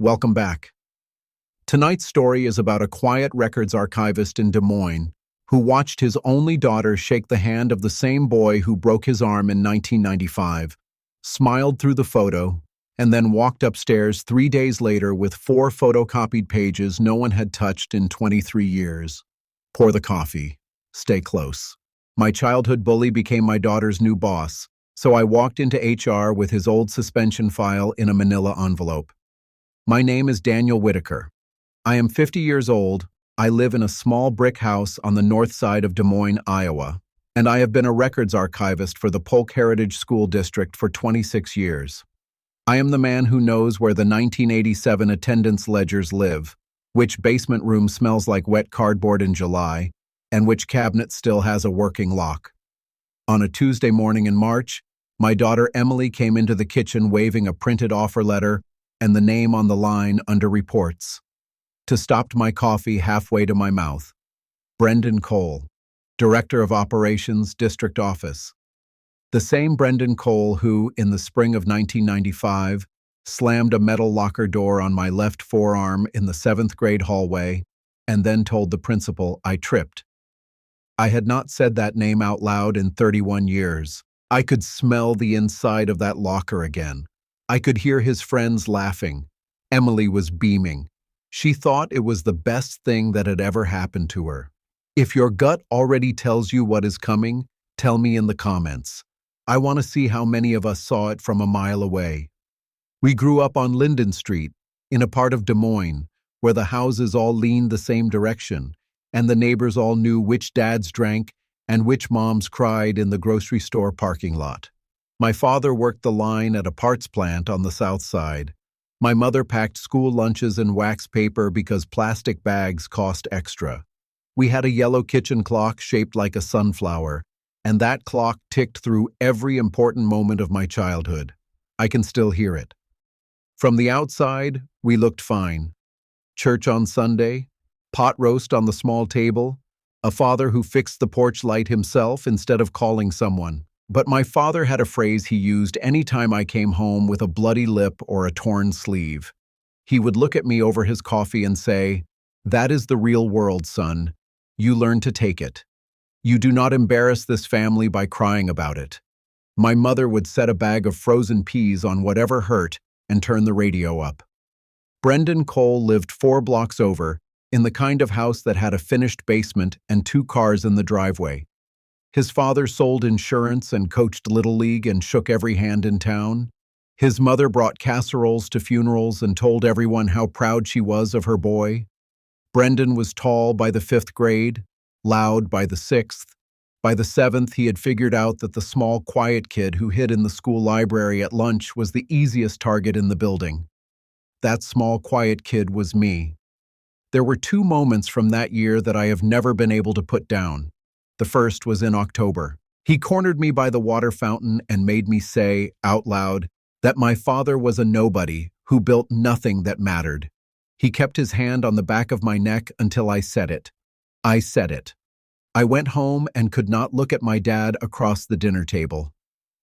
Welcome back. Tonight's story is about a quiet records archivist in Des Moines who watched his only daughter shake the hand of the same boy who broke his arm in 1995, smiled through the photo, and then walked upstairs 3 days later with 4 photocopied pages no one had touched in 23 years. Pour the coffee. Stay close. My childhood bully became my daughter's new boss, so I walked into HR with his old suspension file in a manila envelope. My name is Daniel Whitaker. I am 50 years old. I live in a small brick house on the north side of Des Moines, Iowa, and I have been a records archivist for the Polk Heritage School District for 26 years. I am the man who knows where the 1987 attendance ledgers live, which basement room smells like wet cardboard in July, and which cabinet still has a working lock. On a Tuesday morning in March, my daughter Emily came into the kitchen waving a printed offer letter and the name on the line under reports. To stopped my coffee halfway to my mouth. Brendan Cole, Director of Operations, District Office. The same Brendan Cole who, in the spring of 1995, slammed a metal locker door on my left forearm in the 7th grade hallway and then told the principal I tripped. I had not said that name out loud in 31 years. I could smell the inside of that locker again. I could hear his friends laughing. Emily was beaming. She thought it was the best thing that had ever happened to her. If your gut already tells you what is coming, tell me in the comments. I want to see how many of us saw it from a mile away. We grew up on Linden Street, in a part of Des Moines, where the houses all leaned the same direction, and the neighbors all knew which dads drank and which moms cried in the grocery store parking lot. My father worked the line at a parts plant on the south side. My mother packed school lunches in wax paper because plastic bags cost extra. We had a yellow kitchen clock shaped like a sunflower, and that clock ticked through every important moment of my childhood. I can still hear it. From the outside, we looked fine. Church on Sunday, pot roast on the small table, a father who fixed the porch light himself instead of calling someone. But my father had a phrase he used any time I came home with a bloody lip or a torn sleeve. He would look at me over his coffee and say, "That is the real world, son. You learn to take it. You do not embarrass this family by crying about it." My mother would set a bag of frozen peas on whatever hurt and turn the radio up. Brendan Cole lived 4 blocks over, in the kind of house that had a finished basement and 2 cars in the driveway. His father sold insurance and coached Little League and shook every hand in town. His mother brought casseroles to funerals and told everyone how proud she was of her boy. Brendan was tall by the 5th grade, loud by the 6th. By the 7th, he had figured out that the small, quiet kid who hid in the school library at lunch was the easiest target in the building. That small, quiet kid was me. There were 2 moments from that year that I have never been able to put down. The first was in October. He cornered me by the water fountain and made me say, out loud, that my father was a nobody who built nothing that mattered. He kept his hand on the back of my neck until I said it. I said it. I went home and could not look at my dad across the dinner table.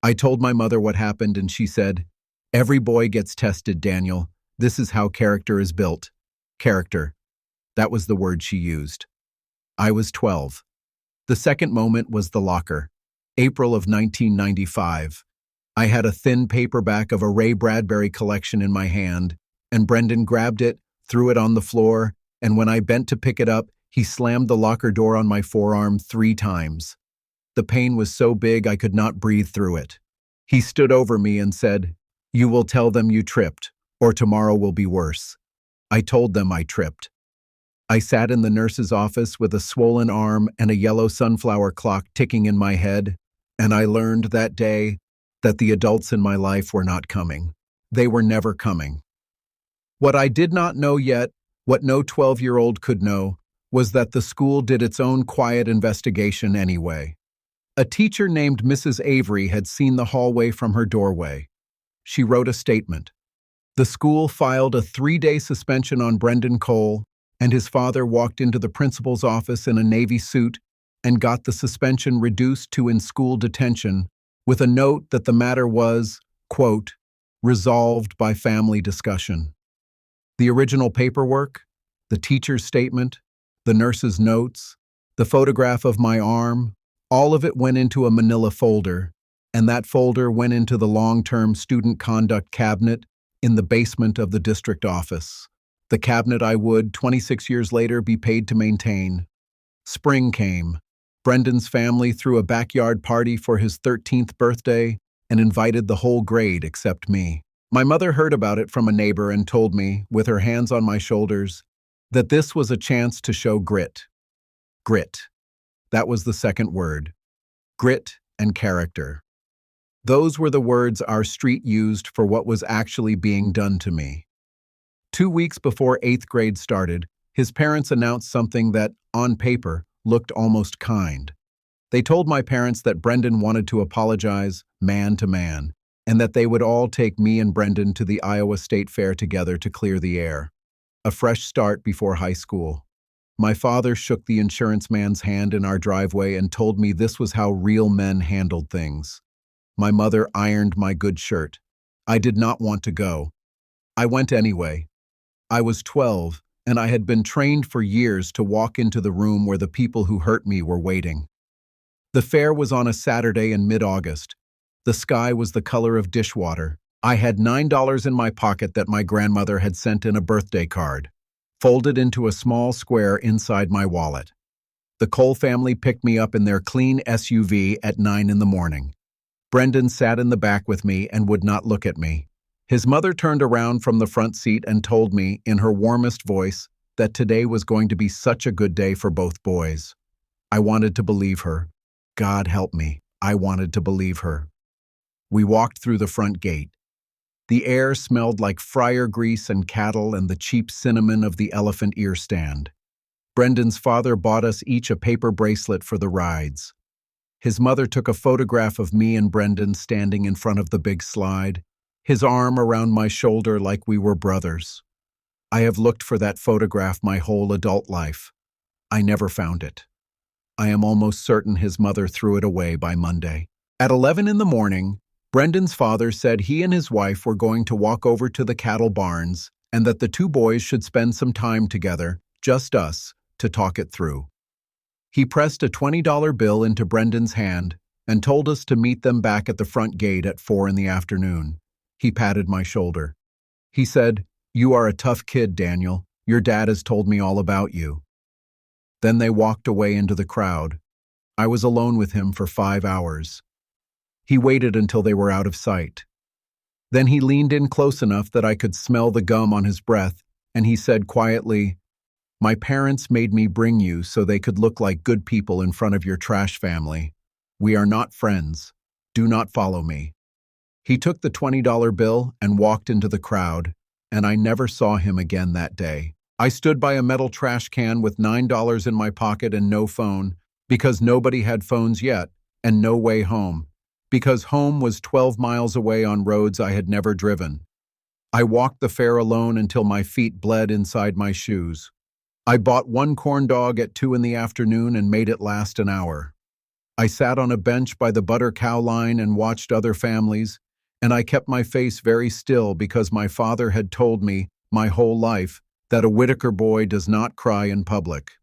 I told my mother what happened and she said, "Every boy gets tested, Daniel. This is how character is built." Character. That was the word she used. I was 12. The second moment was the locker. April of 1995. I had a thin paperback of a Ray Bradbury collection in my hand, and Brendan grabbed it, threw it on the floor, and when I bent to pick it up, he slammed the locker door on my forearm 3 times. The pain was so big I could not breathe through it. He stood over me and said, "You will tell them you tripped, or tomorrow will be worse." I told them I tripped. I sat in the nurse's office with a swollen arm and a yellow sunflower clock ticking in my head, and I learned that day that the adults in my life were not coming. They were never coming. What I did not know yet, what no 12-year-old could know, was that the school did its own quiet investigation anyway. A teacher named Mrs. Avery had seen the hallway from her doorway. She wrote a statement. The school filed a 3-day suspension on Brendan Cole, and his father walked into the principal's office in a navy suit and got the suspension reduced to in-school detention with a note that the matter was, quote, resolved by family discussion. The original paperwork, the teacher's statement, the nurse's notes, the photograph of my arm, all of it went into a manila folder, and that folder went into the long-term student conduct cabinet in the basement of the district office. The cabinet I would, 26 years later, be paid to maintain. Spring came. Brendan's family threw a backyard party for his 13th birthday and invited the whole grade except me. My mother heard about it from a neighbor and told me, with her hands on my shoulders, that this was a chance to show grit. Grit. That was the second word. Grit and character. Those were the words our street used for what was actually being done to me. 2 weeks before 8th grade started, his parents announced something that, on paper, looked almost kind. They told my parents that Brendan wanted to apologize, man to man, and that they would all take me and Brendan to the Iowa State Fair together to clear the air. A fresh start before high school. My father shook the insurance man's hand in our driveway and told me this was how real men handled things. My mother ironed my good shirt. I did not want to go. I went anyway. I was 12, and I had been trained for years to walk into the room where the people who hurt me were waiting. The fair was on a Saturday in mid-August. The sky was the color of dishwater. I had $9 in my pocket that my grandmother had sent in a birthday card, folded into a small square inside my wallet. The Cole family picked me up in their clean SUV at 9 in the morning. Brendan sat in the back with me and would not look at me. His mother turned around from the front seat and told me, in her warmest voice, that today was going to be such a good day for both boys. I wanted to believe her. God help me, I wanted to believe her. We walked through the front gate. The air smelled like fryer grease and cattle and the cheap cinnamon of the elephant ear stand. Brendan's father bought us each a paper bracelet for the rides. His mother took a photograph of me and Brendan standing in front of the big slide, his arm around my shoulder like we were brothers. I have looked for that photograph my whole adult life. I never found it. I am almost certain his mother threw it away by Monday. At 11 in the morning, Brendan's father said he and his wife were going to walk over to the cattle barns and that the two boys should spend some time together, just us, to talk it through. He pressed a $20 bill into Brendan's hand and told us to meet them back at the front gate at 4 in the afternoon. He patted my shoulder. He said, "You are a tough kid, Daniel. Your dad has told me all about you." Then they walked away into the crowd. I was alone with him for 5 hours. He waited until they were out of sight. Then he leaned in close enough that I could smell the gum on his breath, and he said quietly, "My parents made me bring you so they could look like good people in front of your trash family. We are not friends. Do not follow me." He took the $20 bill and walked into the crowd, and I never saw him again that day. I stood by a metal trash can with $9 in my pocket and no phone, because nobody had phones yet, and no way home, because home was 12 miles away on roads I had never driven. I walked the fair alone until my feet bled inside my shoes. I bought one corn dog at 2 in the afternoon and made it last an hour. I sat on a bench by the butter cow line and watched other families, and I kept my face very still because my father had told me my whole life that a Whitaker boy does not cry in public.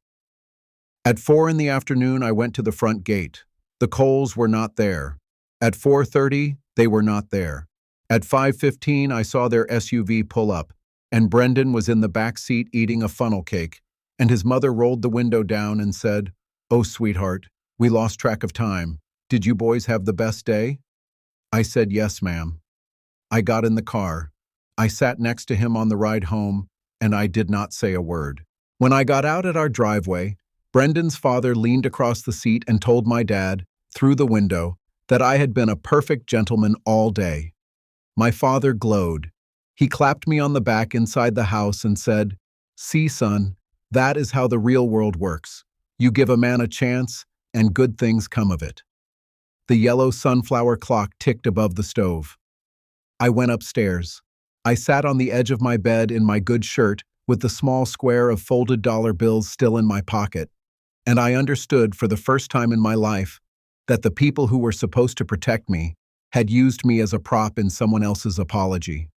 At 4 in the afternoon, I went to the front gate. The Coles were not there. At 4:30, they were not there. At 5:15, I saw their SUV pull up, and Brendan was in the back seat eating a funnel cake, and his mother rolled the window down and said, "Oh, sweetheart, we lost track of time. Did you boys have the best day?" I said, "Yes, ma'am." I got in the car. I sat next to him on the ride home, and I did not say a word. When I got out at our driveway, Brendan's father leaned across the seat and told my dad, through the window, that I had been a perfect gentleman all day. My father glowed. He clapped me on the back inside the house and said, "See, son, that is how the real world works. You give a man a chance, and good things come of it." The yellow sunflower clock ticked above the stove. I went upstairs. I sat on the edge of my bed in my good shirt with the small square of folded dollar bills still in my pocket, and I understood for the first time in my life that the people who were supposed to protect me had used me as a prop in someone else's apology.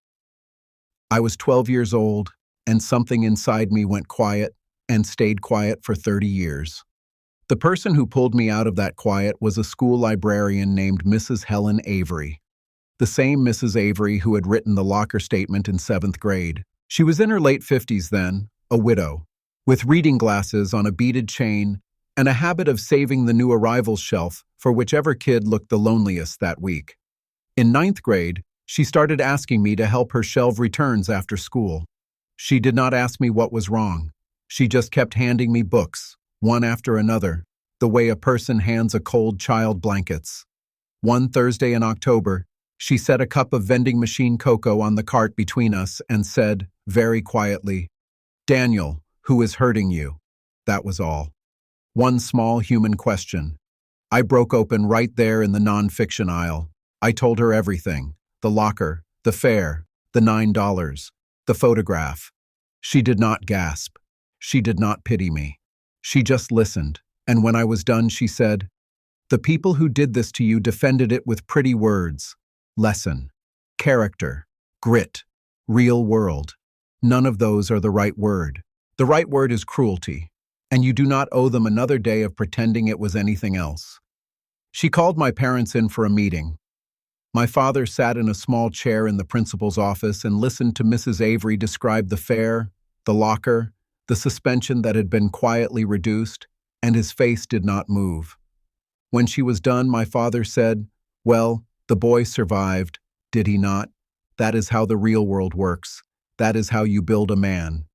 I was 12 years old, and something inside me went quiet and stayed quiet for 30 years. The person who pulled me out of that quiet was a school librarian named Mrs. Helen Avery, the same Mrs. Avery who had written the locker statement in 7th grade. She was in her late 50s then, a widow, with reading glasses on a beaded chain and a habit of saving the new arrivals shelf for whichever kid looked the loneliest that week. In 9th grade, she started asking me to help her shelve returns after school. She did not ask me what was wrong. She just kept handing me books, one after another, the way a person hands a cold child blankets. One Thursday in October, she set a cup of vending machine cocoa on the cart between us and said, very quietly, "Daniel, who is hurting you?" That was all. One small human question. I broke open right there in the nonfiction aisle. I told her everything: the locker, the fare, the $9, the photograph. She did not gasp. She did not pity me. She just listened, and when I was done, she said, "The people who did this to you defended it with pretty words. Lesson, character, grit, real world. None of those are the right word. The right word is cruelty, and you do not owe them another day of pretending it was anything else." She called my parents in for a meeting. My father sat in a small chair in the principal's office and listened to Mrs. Avery describe the fare, the locker, the suspension that had been quietly reduced, and his face did not move. When she was done, my father said, "Well, the boy survived, did he not? That is how the real world works. That is how you build a man."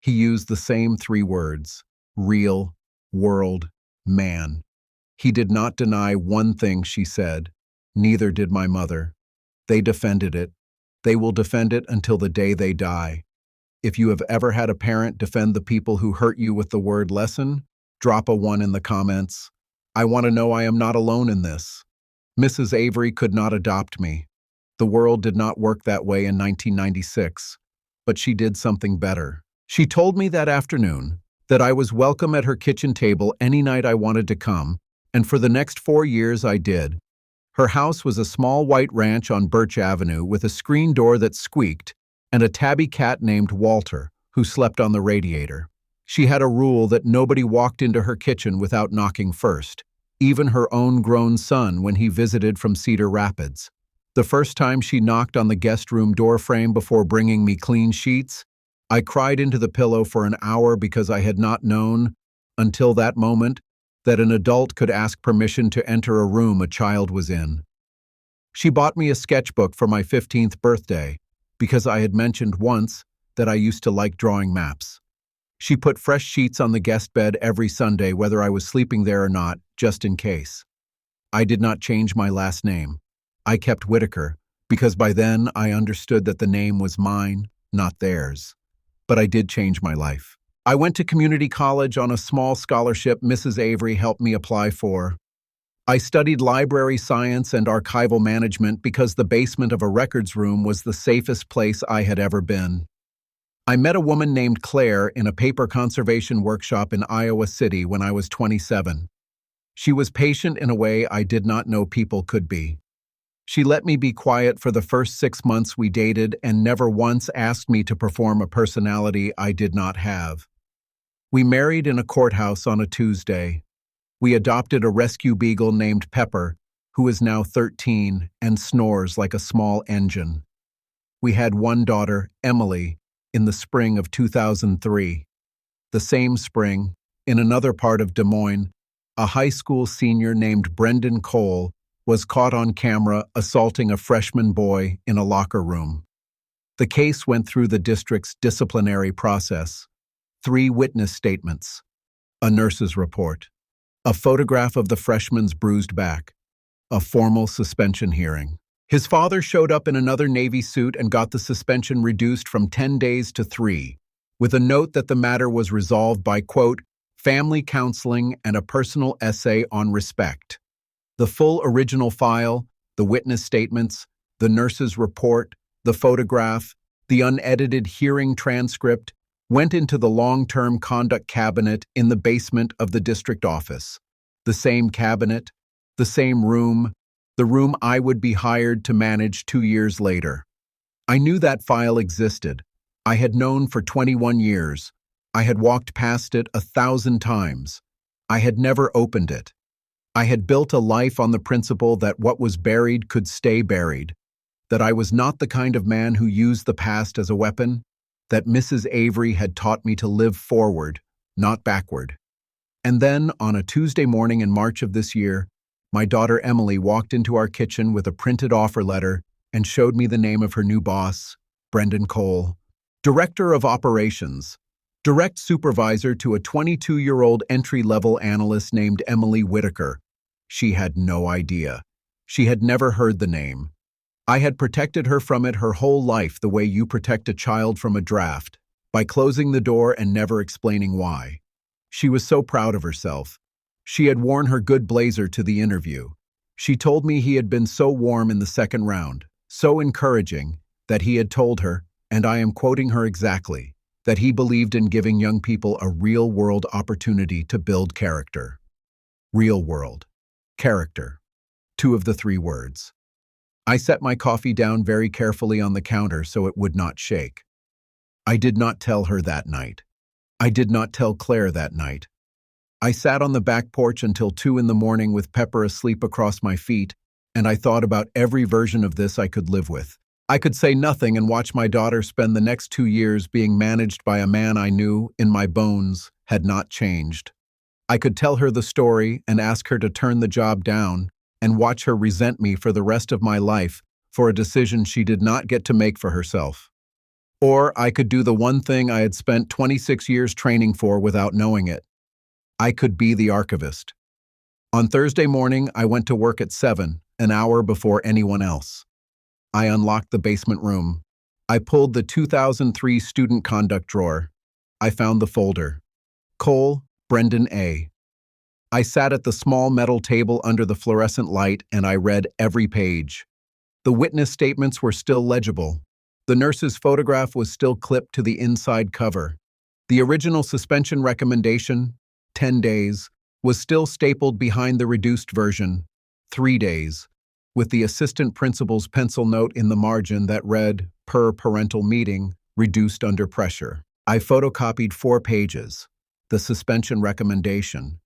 He used the same 3 words: real, world, man. He did not deny one thing she said. Neither did my mother. They defended it. They will defend it until the day they die. If you have ever had a parent defend the people who hurt you with the word lesson, drop a 1 in the comments. I want to know I am not alone in this. Mrs. Avery could not adopt me. The world did not work that way in 1996, but she did something better. She told me that afternoon that I was welcome at her kitchen table any night I wanted to come, and for the next 4 years I did. Her house was a small white ranch on Birch Avenue with a screen door that squeaked and a tabby cat named Walter, who slept on the radiator. She had a rule that nobody walked into her kitchen without knocking first, even her own grown son when he visited from Cedar Rapids. The first time she knocked on the guest room doorframe before bringing me clean sheets, I cried into the pillow for an hour because I had not known, until that moment, that an adult could ask permission to enter a room a child was in. She bought me a sketchbook for my 15th birthday because I had mentioned once that I used to like drawing maps. She put fresh sheets on the guest bed every Sunday, whether I was sleeping there or not, just in case. I did not change my last name. I kept Whitaker because by then I understood that the name was mine, not theirs. But I did change my life. I went to community college on a small scholarship Mrs. Avery helped me apply for. I studied library science and archival management because the basement of a records room was the safest place I had ever been. I met a woman named Claire in a paper conservation workshop in Iowa City when I was 27. She was patient in a way I did not know people could be. She let me be quiet for the first 6 months we dated and never once asked me to perform a personality I did not have. We married in a courthouse on a Tuesday. We adopted a rescue beagle named Pepper, who is now 13 and snores like a small engine. We had one daughter, Emily, in the spring of 2003. The same spring, in another part of Des Moines, a high school senior named Brendan Cole was caught on camera assaulting a freshman boy in a locker room. The case went through the district's disciplinary process. 3 witness statements, a nurse's report, a photograph of the freshman's bruised back, a formal suspension hearing. His father showed up in another Navy suit and got the suspension reduced from 10 days to 3, with a note that the matter was resolved by, quote, family counseling and a personal essay on respect. The full original file, the witness statements, the nurse's report, the photograph, the unedited hearing transcript, went into the long-term conduct cabinet in the basement of the district office. The same cabinet, the same room, the room I would be hired to manage 2 years later. I knew that file existed. I had known for 21 years. I had walked past it 1,000 times. I had never opened it. I had built a life on the principle that what was buried could stay buried, that I was not the kind of man who used the past as a weapon, that Mrs. Avery had taught me to live forward, not backward. And then, on a Tuesday morning in March of this year, my daughter Emily walked into our kitchen with a printed offer letter and showed me the name of her new boss, Brendan Cole, Director of Operations, direct supervisor to a 22-year-old entry-level analyst named Emily Whitaker. She had no idea. She had never heard the name. I had protected her from it her whole life the way you protect a child from a draft, by closing the door and never explaining why. She was so proud of herself. She had worn her good blazer to the interview. She told me he had been so warm in the second round, so encouraging, that he had told her, and I am quoting her exactly, that he believed in giving young people a real-world opportunity to build character. Real world. Character. Two of the three words. I set my coffee down very carefully on the counter so it would not shake. I did not tell her that night. I did not tell Claire that night. I sat on the back porch until 2 in the morning with Pepper asleep across my feet, and I thought about every version of this I could live with. I could say nothing and watch my daughter spend the next 2 years being managed by a man I knew, in my bones, had not changed. I could tell her the story and ask her to turn the job down and watch her resent me for the rest of my life for a decision she did not get to make for herself. Or I could do the one thing I had spent 26 years training for without knowing it. I could be the archivist. On Thursday morning, I went to work at 7, an hour before anyone else. I unlocked the basement room. I pulled the 2003 student conduct drawer. I found the folder. Cole, Brendan A. I sat at the small metal table under the fluorescent light and I read every page. The witness statements were still legible. The nurse's photograph was still clipped to the inside cover. The original suspension recommendation, 10 days, was still stapled behind the reduced version, 3 days, with the assistant principal's pencil note in the margin that read, per parental meeting, reduced under pressure. I photocopied 4 pages, the suspension recommendation,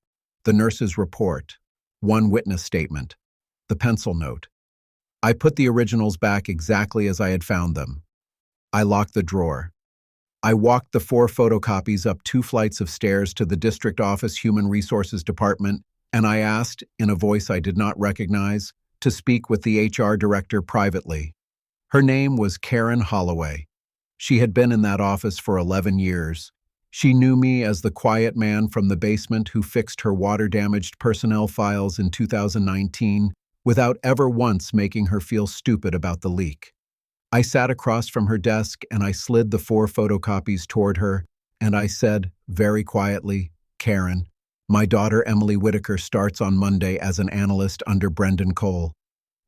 the nurse's report, 1 witness statement, the pencil note. I put the originals back exactly as I had found them. I locked the drawer. I walked the 4 photocopies up 2 flights of stairs to the district office Human Resources Department, and I asked, in a voice I did not recognize, to speak with the HR director privately. Her name was Karen Holloway. She had been in that office for 11 years. She knew me as the quiet man from the basement who fixed her water-damaged personnel files in 2019 without ever once making her feel stupid about the leak. I sat across from her desk and I slid the 4 photocopies toward her, and I said, very quietly, Karen, my daughter Emily Whitaker starts on Monday as an analyst under Brendan Cole.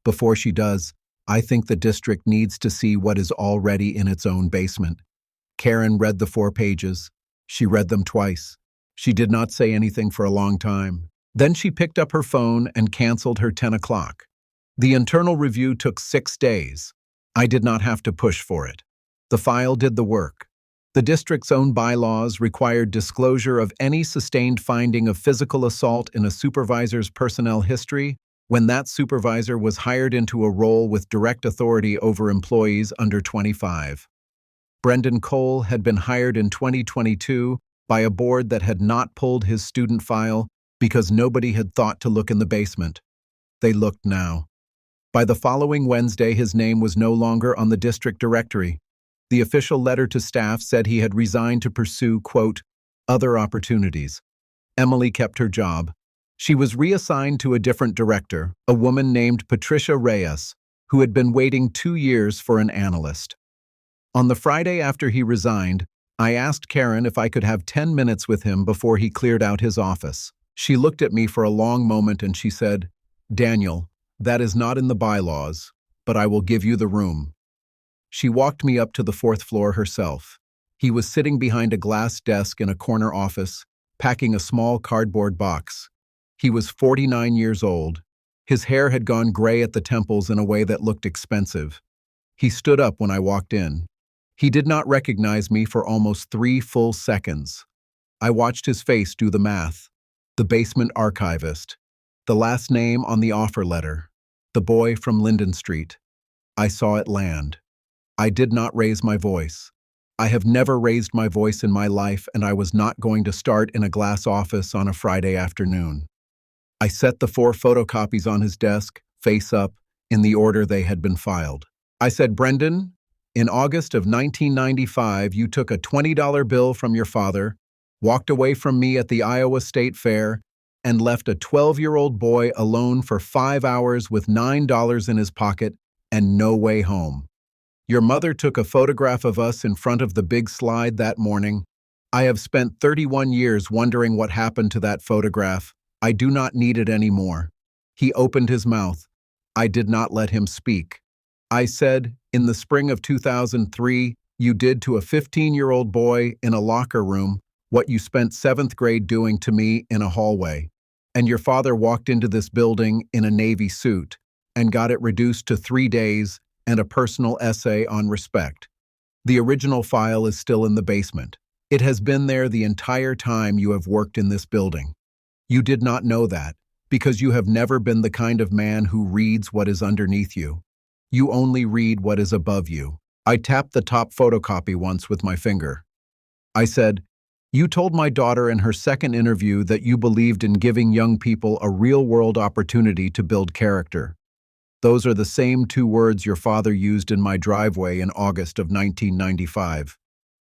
Before she does, I think the district needs to see what is already in its own basement. Karen read the 4 pages. She read them twice. She did not say anything for a long time. Then she picked up her phone and canceled her 10 o'clock. The internal review took 6 days. I did not have to push for it. The file did the work. The district's own bylaws required disclosure of any sustained finding of physical assault in a supervisor's personnel history when that supervisor was hired into a role with direct authority over employees under 25. Brendan Cole had been hired in 2022 by a board that had not pulled his student file because nobody had thought to look in the basement. They looked now. By the following Wednesday, his name was no longer on the district directory. The official letter to staff said he had resigned to pursue, quote, other opportunities. Emily kept her job. She was reassigned to a different director, a woman named Patricia Reyes, who had been waiting 2 years for an analyst. On the Friday after he resigned, I asked Karen if I could have 10 minutes with him before he cleared out his office. She looked at me for a long moment and she said, Daniel, that is not in the bylaws, but I will give you the room. She walked me up to the 4th floor herself. He was sitting behind a glass desk in a corner office, packing a small cardboard box. He was 49 years old. His hair had gone gray at the temples in a way that looked expensive. He stood up when I walked in. He did not recognize me for almost 3 full seconds. I watched his face do the math. The basement archivist. The last name on the offer letter. The boy from Linden Street. I saw it land. I did not raise my voice. I have never raised my voice in my life, and I was not going to start in a glass office on a Friday afternoon. I set the 4 photocopies on his desk, face up, in the order they had been filed. I said, "Brendan, in August of 1995, you took a $20 bill from your father, walked away from me at the Iowa State Fair, and left a 12-year-old boy alone for 5 hours with $9 in his pocket and no way home. Your mother took a photograph of us in front of the big slide that morning. I have spent 31 years wondering what happened to that photograph. I do not need it anymore." He opened his mouth. I did not let him speak. I said, "In the spring of 2003, you did to a 15-year-old boy in a locker room what you spent 7th grade doing to me in a hallway. And your father walked into this building in a Navy suit and got it reduced to 3 days and a personal essay on respect. The original file is still in the basement. It has been there the entire time you have worked in this building. You did not know that because you have never been the kind of man who reads what is underneath you. You only read what is above you." I tapped the top photocopy once with my finger. I said, "You told my daughter in her second interview that you believed in giving young people a real-world opportunity to build character. Those are the same 2 words your father used in my driveway in August of 1995.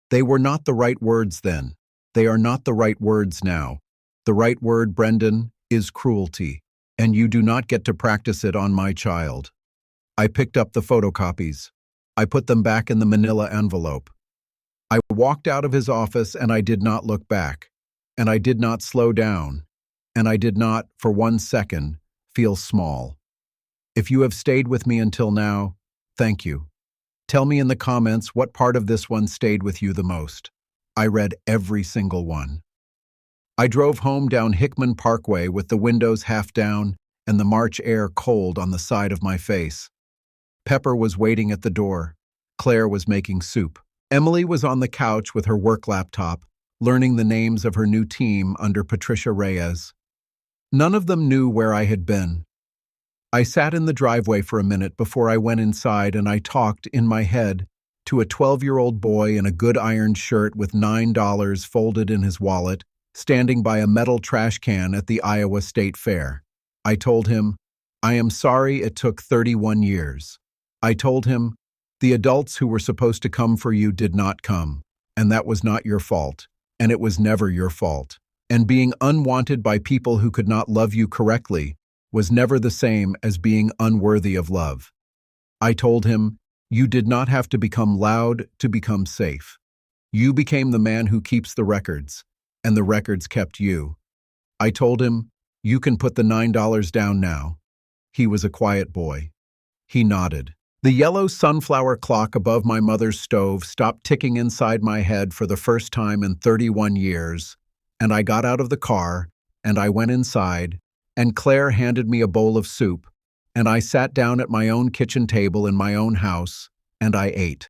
They were not the right words then. They are not the right words now. The right word, Brendan, is cruelty, and you do not get to practice it on my child." I picked up the photocopies. I put them back in the manila envelope. I walked out of his office and I did not look back, and I did not slow down, and I did not, for 1 second, feel small. If you have stayed with me until now, thank you. Tell me in the comments what part of this one stayed with you the most. I read every single one. I drove home down Hickman Parkway with the windows half down and the March air cold on the side of my face. Pepper was waiting at the door. Claire was making soup. Emily was on the couch with her work laptop, learning the names of her new team under Patricia Reyes. None of them knew where I had been. I sat in the driveway for a minute before I went inside, and I talked, in my head, to a 12-year-old boy in a good ironed shirt with $9 folded in his wallet, standing by a metal trash can at the Iowa State Fair. I told him, "I am sorry it took 31 years. I told him, the adults who were supposed to come for you did not come, and that was not your fault, and it was never your fault. And being unwanted by people who could not love you correctly was never the same as being unworthy of love." I told him, "You did not have to become loud to become safe. You became the man who keeps the records, and the records kept you." I told him, "You can put the $9 down now." He was a quiet boy. He nodded. The yellow sunflower clock above my mother's stove stopped ticking inside my head for the first time in 31 years, and I got out of the car, and I went inside, and Claire handed me a bowl of soup, and I sat down at my own kitchen table in my own house, and I ate.